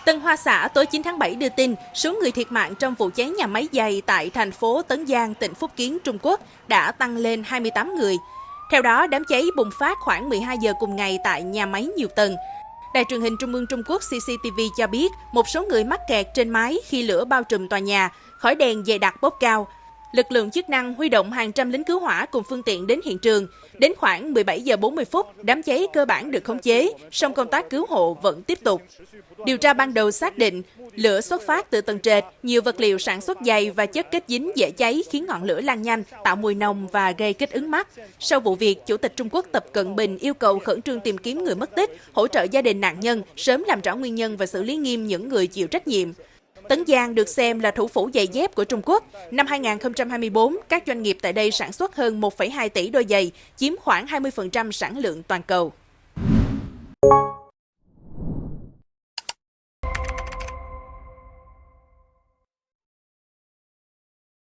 Tân Hoa Xã tối 9 tháng 7 đưa tin, số người thiệt mạng trong vụ cháy nhà máy giày tại thành phố Tấn Giang, tỉnh Phúc Kiến, Trung Quốc đã tăng lên 28 người. Theo đó, đám cháy bùng phát khoảng 12 giờ cùng ngày tại nhà máy nhiều tầng. Đài truyền hình Trung ương Trung Quốc CCTV cho biết, một số người mắc kẹt trên mái khi lửa bao trùm tòa nhà, khói đèn dày đặc bốc cao. Lực lượng chức năng huy động hàng trăm lính cứu hỏa cùng phương tiện đến hiện trường. Đến khoảng 17 giờ 40 phút, đám cháy cơ bản được khống chế, song công tác cứu hộ vẫn tiếp tục. Điều tra ban đầu xác định, lửa xuất phát từ tầng trệt, nhiều vật liệu sản xuất giày và chất kết dính dễ cháy khiến ngọn lửa lan nhanh, tạo mùi nồng và gây kích ứng mắt. Sau vụ việc, Chủ tịch Trung Quốc Tập Cận Bình yêu cầu khẩn trương tìm kiếm người mất tích, hỗ trợ gia đình nạn nhân, sớm làm rõ nguyên nhân và xử lý nghiêm những người chịu trách nhiệm. Tấn Giang được xem là thủ phủ giày dép của Trung Quốc. Năm 2024, các doanh nghiệp tại đây sản xuất hơn 1,2 tỷ đôi giày, chiếm khoảng 20% sản lượng toàn cầu.